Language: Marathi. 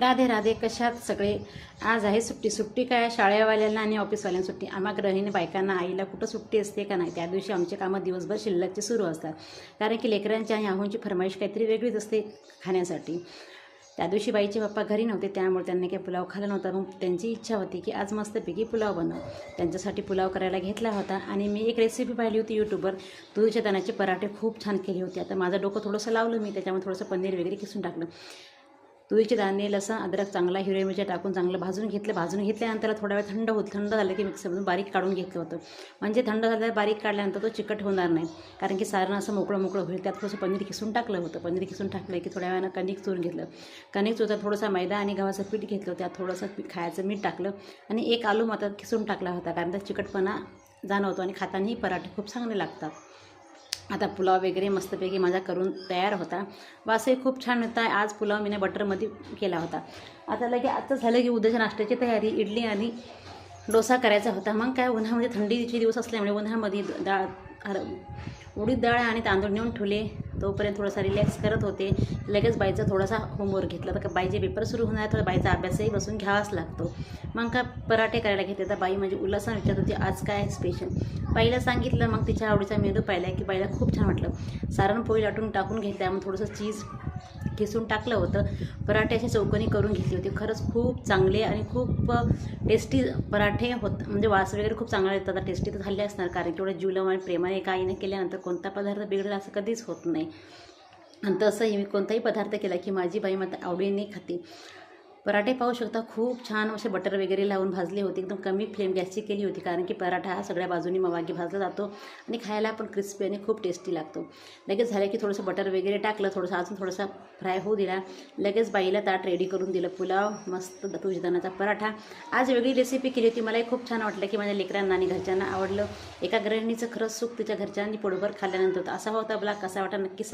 राधे राधे. कशात सगळे? आज आहे सुट्टी. सुट्टी काय, शाळेवाल्यांना आणि ऑफिसवाल्यांना सुट्टी. आम्हा गृहिणी बायकांना, आईला कुठं सुट्टी असते का नाही? त्या दिवशी आमचे कामं दिवसभर शिल्लकचे सुरू असतात, कारण की लेकरांची आणि आहोंची फरमाईश काहीतरी वेगळीच असते खाण्यासाठी. त्या दिवशी बाईचे पप्पा घरी नव्हते, त्यामुळे त्यांनी काही पुलाव खाल्ला नव्हता. मग त्यांची इच्छा होती की आज मस्तपैकी पुलाव बनव. त्यांच्यासाठी पुलाव करायला घेतला होता आणि मी एक रेसिपी पाहिली होती यूट्यूबवर. दुधीच्या दाण्याचे पराठे खूप छान केले होते. आता माझं डोकं थोडंसं लावलं मी, त्याच्यामुळे थोडंसं पनीर वगैरे किसून टाकलं. तुरीचे दाणे, लसण, अद्रक चांगला हिरव्या मिरच्या टाकून चांगलं भाजून घेतल्यानंतर त्याला थोडा वेळ थंड झालं की मिक्सरमधून बारीक काढून घेतलं होतं. म्हणजे थंड झाल्यावर बारीक काढल्यानंतर तो चिकट होणार नाही, कारण की सारण असं मोकळं होईल. त्यात थोडंसं पनीर किसून टाकलं होतं. पनीर किसून टाकलं की थोड्या वेळानं कणिक चुरून घेतलं. कणिक चुरता थोडासा मैदा आणि गव्हाचं पीठ घेतलं. त्यात थोडंसं खायचं मीठ टाकलं आणि एक आलू मात्र किसून टाकला होता, कारण त्यात चिकटपणा जाणवतो आणि खातानाही पराठे खूप चांगले लागतात. आता पुलाव वगैरे मस्तपैकी माझा करून तयार होता. वासही खूप छान होता. आज पुलाव मी बटरमध्ये केला होता. आता आता झालं की उद्याच्या नाश्त्याची तयारी. इडली आणि डोसा करायचा होता. मग काय, उन्हामध्ये थंडीचे दिवस असल्यामुळे उन्हामध्ये उडीद डाळ आणि तांदूळ नेऊन ठेवले. तोपर्यंत थोडासा रिलॅक्स करत होते. लगेच बाईचा थोडासा होमवर्क घेतला. तर बाईचे पेपर सुरू होणार, तर बाईचा अभ्यासही बसून घ्यावाच लागतो. मग काय पराठे करायला घेतले. तर बाई म्हणजे उल्हासानं विचारत होती आज काय स्पेशल. बाईला सांगितलं. मग तिच्या आवडीचा मेनू पाहिला की बाईला खूप छान वाटलं. सारण पोळी लाटून टाकून घेतल्या. मग थोडंसं चीज किसून टाकलं होतं. पराठे असे चौकोनी करून घेतली होती. खरंच खूप चांगले आणि खूप टेस्टी पराठे म्हणजे वास वगैरे खूप चांगला येतात. टेस्टी तर झाले असणार, कारण की एवढं जीवलग आणि प्रेमाने एका आईने केल्यानंतर कोणता पदार्थ बिघडला असं कधीच होत नाही. आणि तसंही मी कोणताही पदार्थ केला की माझी बाई मात्र आवडीने खाते. पराठे पाहू शकता, खूप छान असे बटर वगैरे लावून भाजले होते. एकदम कमी फ्लेम गॅसची केली होती, कारण की पराठा हा सगळ्या बाजूनी मवागी भाजला जातो आणि खायला पण क्रिस्पी आणि खूप टेस्टी लागतो. लगेच झालं की थोडंसं बटर वगैरे टाकलं, अजून थोडासा फ्राय होऊ दिला. लगेच बाईला ताट रेडी करून दिलं. पुलाव, मस्त तुळशीदाण्याचा पराठा. आज वेगळी रेसिपी केली होती. मलाही खूप छान वाटलं की माझ्या लेकरांना आणि घरच्यांना आवडलं. एका गृहिणीचं खरंच सुख तिच्या घरच्यांनी पोटभर खाल्ल्यानंतर होतं. असा होता ब्लॉग. कसा वाटा नक्की